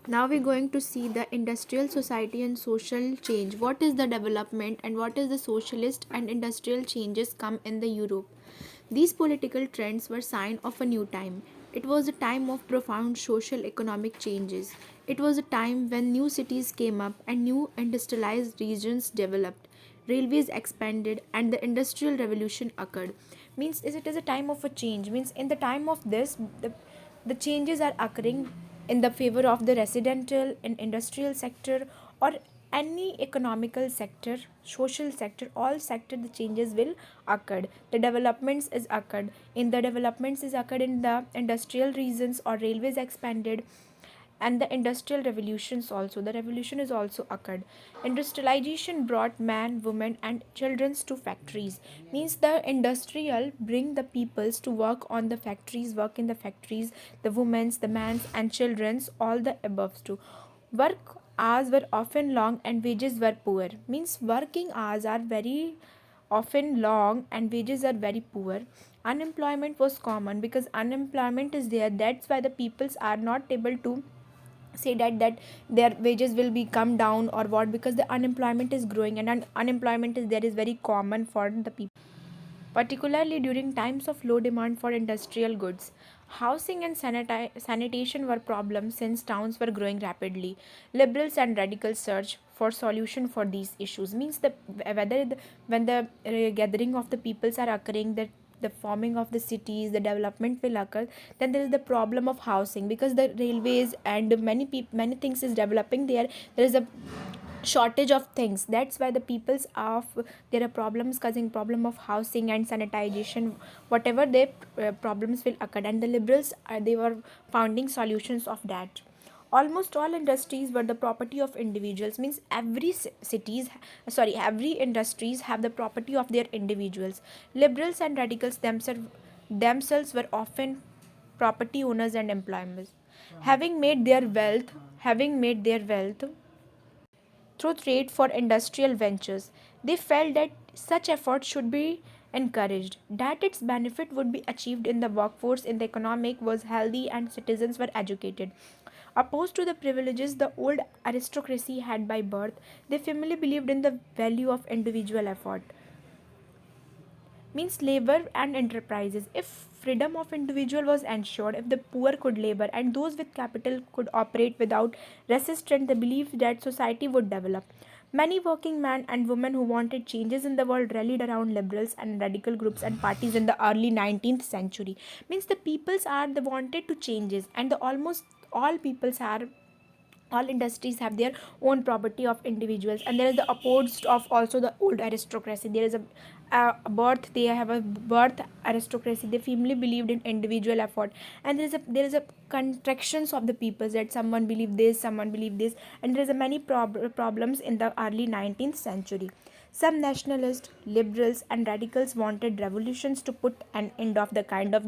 Now we're going to see the industrial society and social change. What is the development and what is the socialist and industrial changes come in the Europe? These political trends were sign of a new time. It was a time of profound social economic changes. It was a time when new cities came up and new industrialized regions developed. Railways expanded and the industrial revolution occurred. Means is it is a time of a change. Means in the time of this the changes are occurring in the favor of the residential and industrial sector or any economical sector, social sector, all sector the changes will occur. The developments is occurred in the developments is occurred in the industrial regions or railways expanded, and the industrial revolutions also the revolution is also occurred. Industrialization brought man, women and children to factories. Means the industrial bring the peoples to work on the factories, work in the factories, the women's, the man's and children's, all the above too. Work hours were often long and wages were poor. Means working hours are very often long and wages are very poor. Unemployment was common because unemployment is there, that's why the peoples are not able to say that their wages will be come down or what, because the unemployment is growing and unemployment is there is very common for the people, particularly during times of low demand for industrial goods. Housing and sanitation were problems since towns were growing rapidly. Liberals and radicals search for solution for these issues. Means the whether the, when the gathering of the peoples are occurring, the forming of the cities, the development will occur, then there is the problem of housing because the railways and many things is developing there. There is a shortage of things, that's why the peoples of there are problems causing problem of housing and sanitization, whatever their problems will occur, and the liberals they were founding solutions of that. Almost all industries were the property of individuals. Means every cities, sorry, every industries have the property of their individuals. Liberals and radicals themselves were often property owners and employers, having made their wealth through trade for industrial ventures. They felt that such efforts should be encouraged, that its benefit would be achieved in the workforce, in the economic was healthy and citizens were educated. Opposed to the privileges the old aristocracy had by birth, they firmly believed in the value of individual effort. Means labor and enterprises. If freedom of individual was ensured, if the poor could labor and those with capital could operate without resistance, they believed that society would develop. Many working men and women who wanted changes in the world rallied around liberals and radical groups and parties in the early 19th century. Means the peoples are the wanted to changes, and the almost all peoples are, all industries have their own property of individuals, and there is the opposed of also the old aristocracy. There is a birth, they have a birth aristocracy, they firmly believed in individual effort, and there is a contractions of the people, that someone believe this, someone believe this, and there is a many problems in the early 19th century. Some nationalists, liberals, and radicals wanted revolutions to put an end of the kind of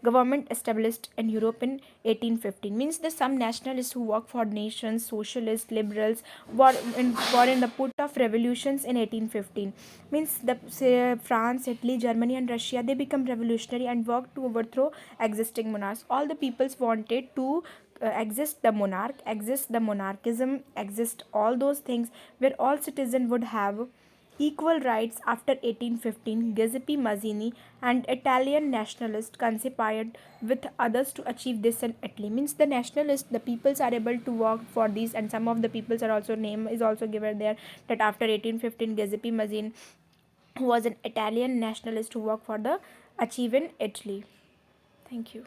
government established in Europe in 1815. Means the some nationalists who work for nations, socialists, liberals, were in the put of revolutions in 1815. Means the say, France, Italy, Germany, and Russia, they become revolutionary and worked to overthrow existing monarchs. All the peoples wanted to exist the monarch, exist the monarchism, exist all those things where all citizens would have equal rights. After 1815, Giuseppe Mazzini and Italian nationalists conspired with others to achieve this in Italy. Means the nationalists, the peoples are able to work for these, and some of the peoples are also name is also given there, that after 1815, Giuseppe Mazzini, who was an Italian nationalist who worked for the achieve in Italy. Thank you.